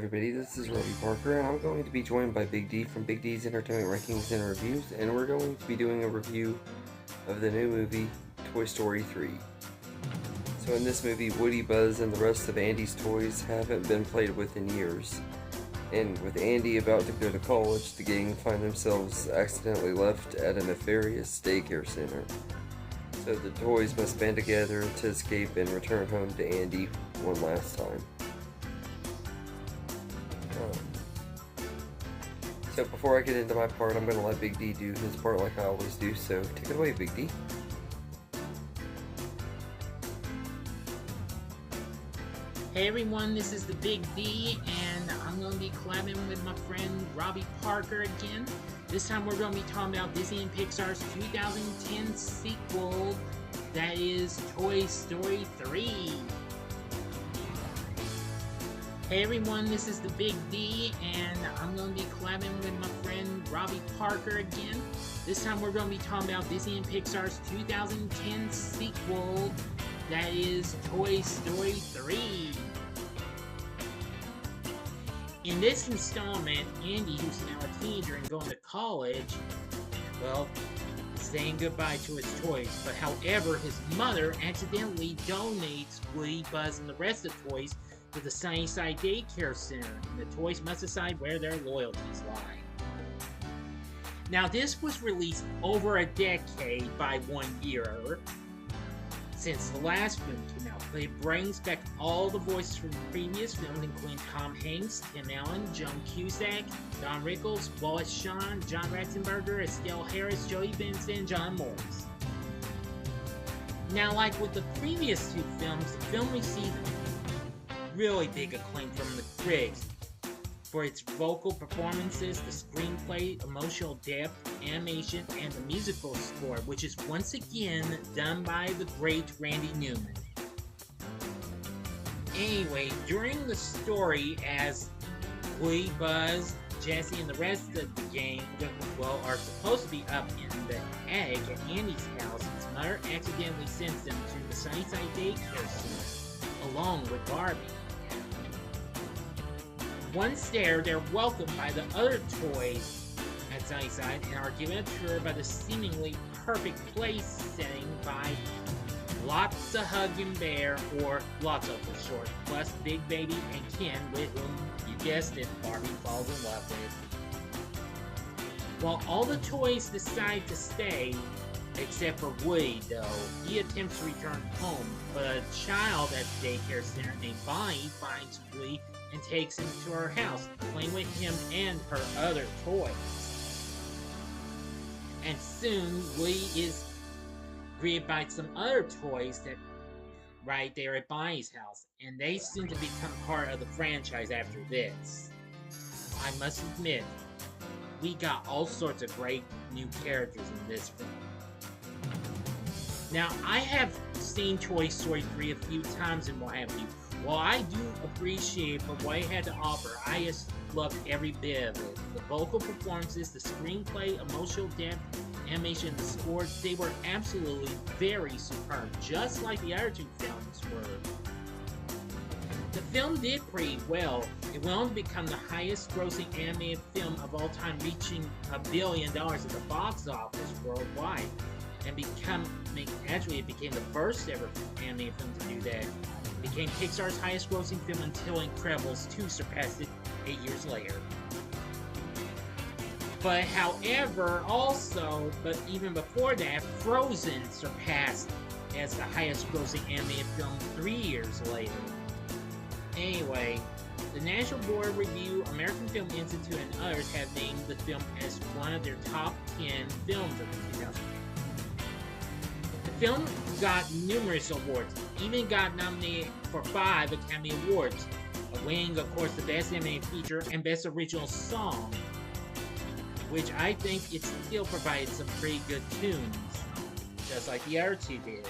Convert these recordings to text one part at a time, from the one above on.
everybody, this is Robbie Parker, and I'm going to be joined by Big D from Big D's Entertainment Rankings and Reviews, and we're going to be doing a review of the new movie, Toy Story 3. So in this movie, Woody, Buzz, and the rest of Andy's toys haven't been played with in years. And with Andy about to go to college, the gang find themselves accidentally left at a nefarious daycare center. So the toys must band together to escape and return home to Andy one last time. So before I get into my part, I'm going to let Big D do his part like I always do, so take it away, Big D. Hey everyone, this is the Big D, and I'm going to be collabing with my friend Robbie Parker again. This time we're going to be talking about Disney and Pixar's 2010 sequel, that is Toy Story 3. Hey everyone, this is the Big D, and I'm going to be collabing with my friend Robbie Parker again. This time we're going to be talking about Disney and Pixar's 2010 sequel, that is Toy Story 3. In this installment, Andy, who's now a teenager and going to college, well, is saying goodbye to his toys. But however, his mother accidentally donates Woody, Buzz, and the rest of the toys to the Sunnyside Daycare Center, and the toys must decide where their loyalties lie. Now, this was released over a decade by 1 year since the last film came out, but it brings back all the voices from the previous films, including Tom Hanks, Tim Allen, Joan Cusack, Don Rickles, Wallace Shawn, John Ratzenberger, Estelle Harris, Joey Vincent, and John Morris. Now, like with the previous two films, the film received really big acclaim from the critics for its vocal performances, the screenplay, emotional depth, animation, and the musical score, which is once again done by the great Randy Newman. Anyway, during the story, as Woody, Buzz, Jesse, and the rest of the gang, well, are supposed to be up in the egg at Andy's house, his mother accidentally sends them to the Sunnyside Daycare Center, along with Barbie. Once there, they're welcomed by the other toys at Sunnyside and are given a tour by the seemingly perfect place setting by Lotsa Huggin' Bear, or Lotsa for short, plus Big Baby and Ken, with whom, you guessed it, Barbie falls in love with. While all the toys decide to stay, except for Woody, though, he attempts to return home, but a child at the daycare center named Bonnie finds Woody and takes him to her house, playing with him and her other toys. And soon, Woody is greeted by some other toys that right there at Bonnie's house, and they seem to become part of the franchise after this. I must admit, we got all sorts of great new characters in this film. Now, I have seen Toy Story 3 a few times and what have you. While I do appreciate for what it had to offer, I just loved every bit of it. The vocal performances, the screenplay, emotional depth, animation, and the score, they were absolutely very superb, just like the other two films were. The film did pretty well. It went on to become the highest grossing animated film of all time, reaching $1 billion at the box office worldwide. And it became the first ever animated film to do that. It became Pixar's highest grossing film until Incredibles 2 surpassed it 8 years later. But however, but even before that, Frozen surpassed as the highest grossing animated film 3 years later. Anyway, the National Board Review, American Film Institute, and others have named the film as one of their top 10 films of 2010. The film got numerous awards, even got nominated for 5 Academy Awards, winning, of course, the Best Animated Feature and Best Original Song, which I think it still provided some pretty good tunes, just like the other two did.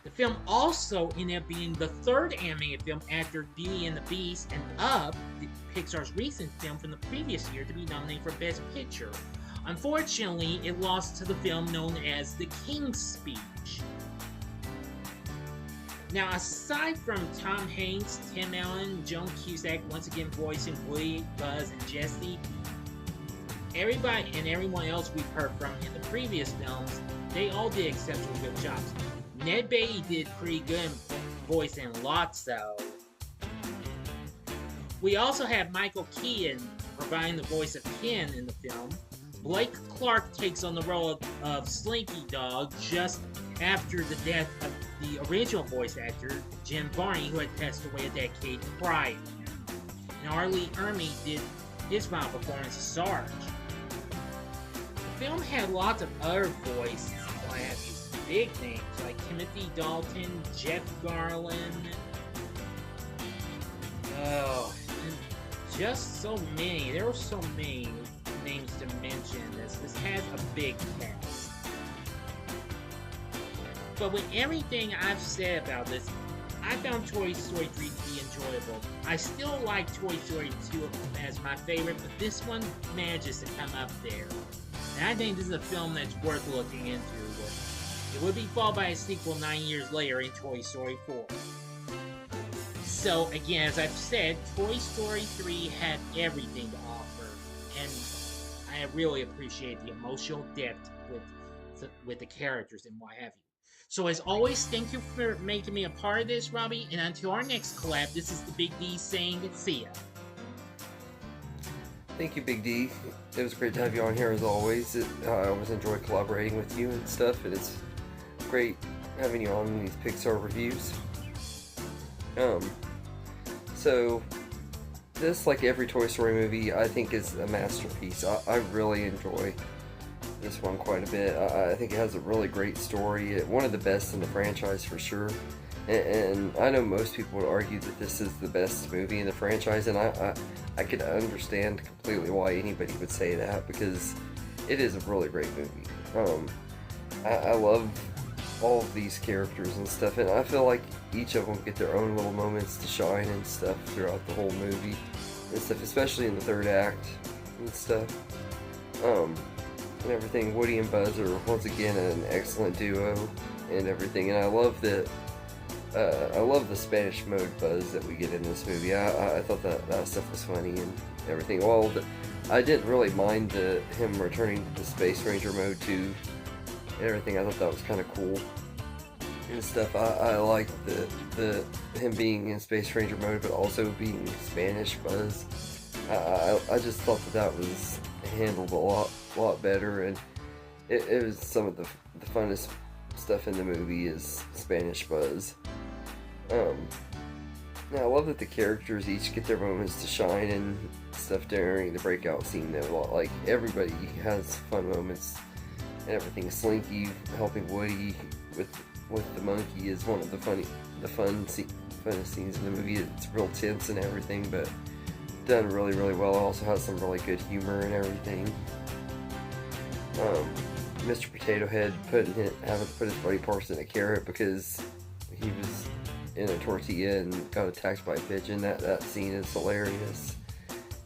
The film also ended up being the third animated film after Beauty and the Beast and Up, Pixar's recent film from the previous year, to be nominated for Best Picture. Unfortunately, it lost to the film known as The King's Speech. Now, aside from Tom Hanks, Tim Allen, Joan Cusack once again voicing Woody, Buzz, and Jesse, everybody and everyone else we've heard from in the previous films, they all did exceptionally good jobs. Ned Beatty did pretty good voicing Lotso. We also have Michael Keaton providing the voice of Ken in the film. Blake Clark takes on the role of Slinky Dog just after the death of the original voice actor, Jim Varney, who had passed away a decade prior. And R. Lee Ermey did his final performance as Sarge. The film had lots of other voices, big names like Timothy Dalton, Jeff Garlin. Oh, and just so many. There were so many names to mention. This has a big cast. But with everything I've said about this, I found Toy Story 3 to be enjoyable. I still like Toy Story 2 as my favorite, but this one manages to come up there. And I think this is a film that's worth looking into. It would be followed by a sequel 9 years later in Toy Story 4. So again, as I've said, Toy Story 3 had everything to offer, and I really appreciate the emotional depth with the characters and what have you. So as always, thank you for making me a part of this, Robbie, and until our next collab, this is the Big D saying see ya. Thank you, Big D. It was great to have you on here as always. I always enjoy collaborating with you and stuff, and it's great having you on these Pixar reviews. So this, like every Toy Story movie, I think is a masterpiece. I really enjoy this one quite a bit. I think it has a really great story, one of the best in the franchise for sure. And I know most people would argue that this is the best movie in the franchise, and I could understand completely why anybody would say that, because it is a really great movie. I love all of these characters and stuff, and I feel like each of them get their own little moments to shine and stuff throughout the whole movie and stuff, especially in the third act and stuff. And everything. Woody and Buzz are once again an excellent duo and everything, and I love that. I love the Spanish mode Buzz that we get in this movie. I thought that stuff was funny and everything. Well, I didn't really mind him returning to Space Ranger mode too and everything. I thought that was kind of cool and stuff. I liked the him being in Space Ranger mode, but also being Spanish Buzz. I just thought that was handled a lot better, and it was some of the funnest stuff in the movie is Spanish Buzz. Now I love that the characters each get their moments to shine and stuff during the breakout scene though. Like, everybody has fun moments and everything. Slinky helping Woody with the monkey is one of the funnest scenes in the movie. It's real tense and everything, but done really, really well. It also has some really good humor and everything. Mr. Potato Head having to put his buddy Parson in a carrot because he was in a tortilla and got attacked by a pigeon. That scene is hilarious.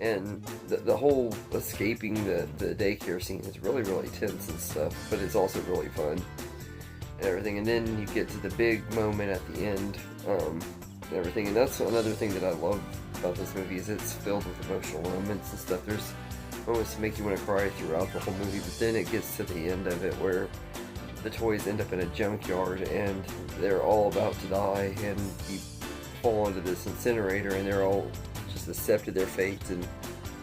And the whole escaping the daycare scene is really, really tense and stuff, but it's also really fun and everything. And then you get to the big moment at the end and everything. And that's another thing that I love about this movie, is it's filled with emotional moments and stuff. There's moments to make you want to cry throughout the whole movie, but then it gets to the end of it where the toys end up in a junkyard and they're all about to die, and you fall into this incinerator and they're all just accepted their fates and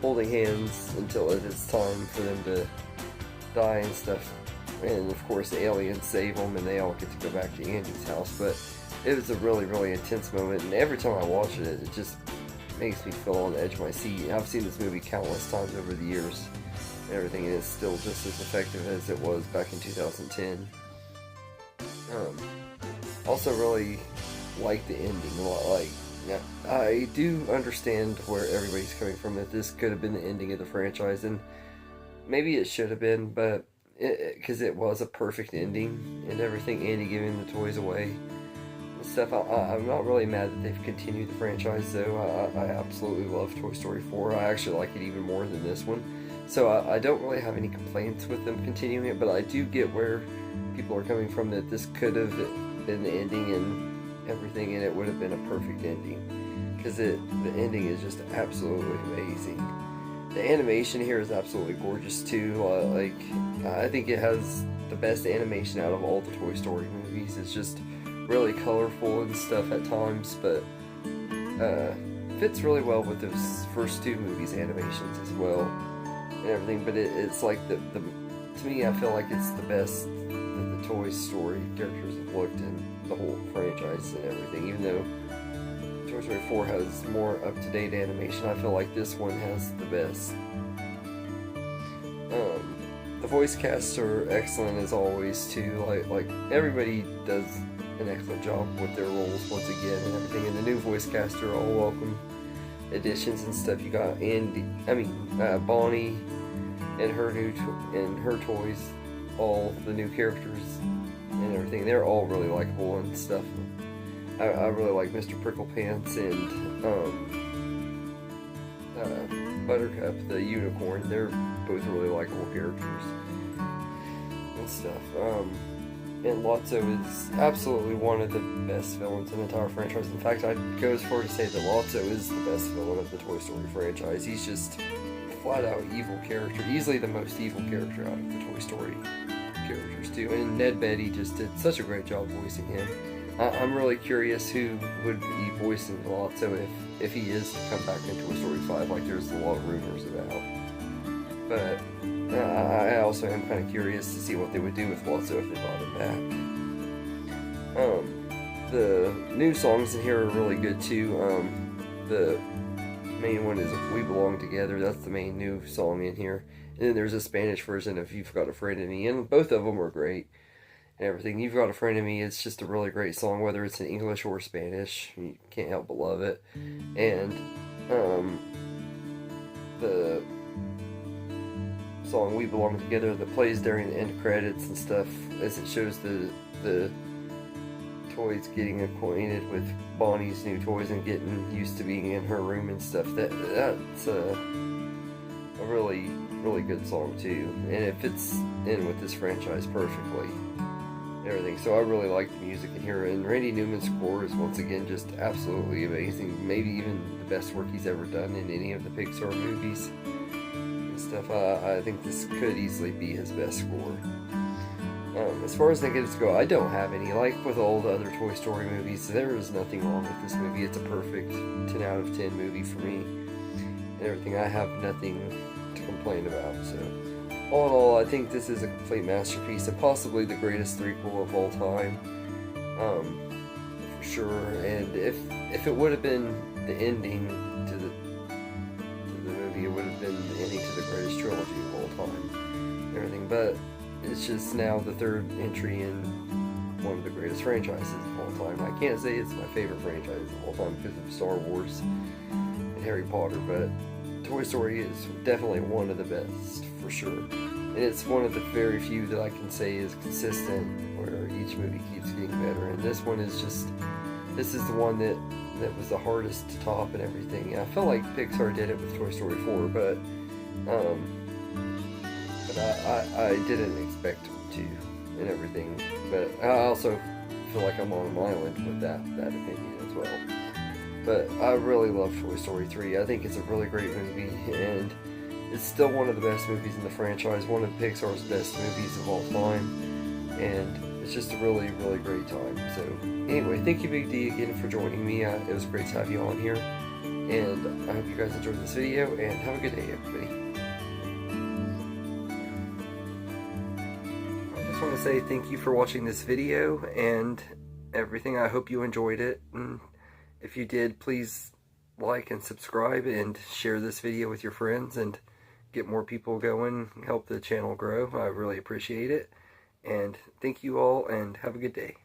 holding hands until it's time for them to die and stuff. And of course the aliens save them and they all get to go back to Andy's house. But it was a really, really intense moment, and every time I watch it, it just makes me feel on the edge of my seat. I've seen this movie countless times over the years and everything, and it's still just as effective as it was back in 2010. Also really like the ending a lot. Like, I do understand where everybody's coming from, that this could have been the ending of the franchise, and maybe it should have been, but because it was a perfect ending and everything, Andy giving the toys away and stuff. I'm not really mad that they've continued the franchise though. I absolutely love Toy Story 4. I actually like it even more than this one. So I don't really have any complaints with them continuing it, but I do get where people are coming from, that this could have been the ending, and everything, and it would have been a perfect ending. Because the ending is just absolutely amazing. The animation here is absolutely gorgeous too. I think it has the best animation out of all the Toy Story movies. It's just really colorful and stuff at times, but fits really well with those first two movies' animations as well and everything. But it's like to me, I feel like it's the best that the Toy Story characters have looked in the whole franchise and everything. Even though Toy Story 4 has more up-to-date animation, I feel like this one has the best. The voice casts are excellent as always too. Like everybody does an excellent job with their roles once again and everything. And the new voice cast are all welcome additions and stuff. You got Bonnie and her toys, all the new characters and everything. They're all really likable and stuff. I really like Mr. Pricklepants and Buttercup, the unicorn. They're both really likable characters and stuff. And Lotso is absolutely one of the best villains in the entire franchise. In fact, I'd go as far to say that Lotso is the best villain of the Toy Story franchise. He's just a flat-out evil character, easily the most evil character out of the Toy Story characters too. And Ned Beatty just did such a great job voicing him. I'm really curious who would be voicing Lotso if he is to come back in Toy Story 5, like there's a lot of rumors about. But I also am kind of curious to see what they would do with Lotso if they brought him back. The new songs in here are really good too. The main one is We Belong Together. That's the main new song in here. And then there's a Spanish version of You've Got a Friend in Me, and both of them are great. And everything. You've Got a Friend in Me, it's just a really great song, whether it's in English or Spanish. You can't help but love it. And the song We Belong Together that plays during the end credits and stuff, as it shows the toys getting acquainted with Bonnie's new toys and getting used to being in her room and stuff. That's a really, really good song too, and it fits in with this franchise perfectly. Everything. So I really like the music in here, and Randy Newman's score is once again just absolutely amazing. Maybe even the best work he's ever done in any of the Pixar movies and stuff. I think this could easily be his best score. As far as negatives go, I don't have any. Like with all the other Toy Story movies, there is nothing wrong with this movie. It's a perfect 10 out of 10 movie for me and everything. I have nothing to complain about. So all in all, I think this is a complete masterpiece and possibly the greatest threequel of all time, for sure. And if it would have been the ending to the movie, it would have been the ending to the greatest trilogy of all time, and everything. But it's just now the third entry in one of the greatest franchises of all time. I can't say it's my favorite franchise of all time because of Star Wars and Harry Potter, but Toy Story is definitely one of the best, for sure. And it's one of the very few that I can say is consistent, where each movie keeps getting better. And this one is just, this is the one that was the hardest to top and everything. I felt like Pixar did it with Toy Story 4, but I didn't expect them to and everything. But I also feel like I'm on an island with that opinion as well. But I really love Toy Story 3. I think it's a really great movie, and it's still one of the best movies in the franchise, one of Pixar's best movies of all time, and it's just a really, really great time. So anyway, thank you Big D again for joining me. It was great to have you on here, and I hope you guys enjoyed this video, and have a good day, everybody. I just want to say thank you for watching this video and everything. I hope you enjoyed it, and if you did, please like and subscribe and share this video with your friends and get more people going, help the channel grow. I really appreciate it. And thank you all, and have a good day.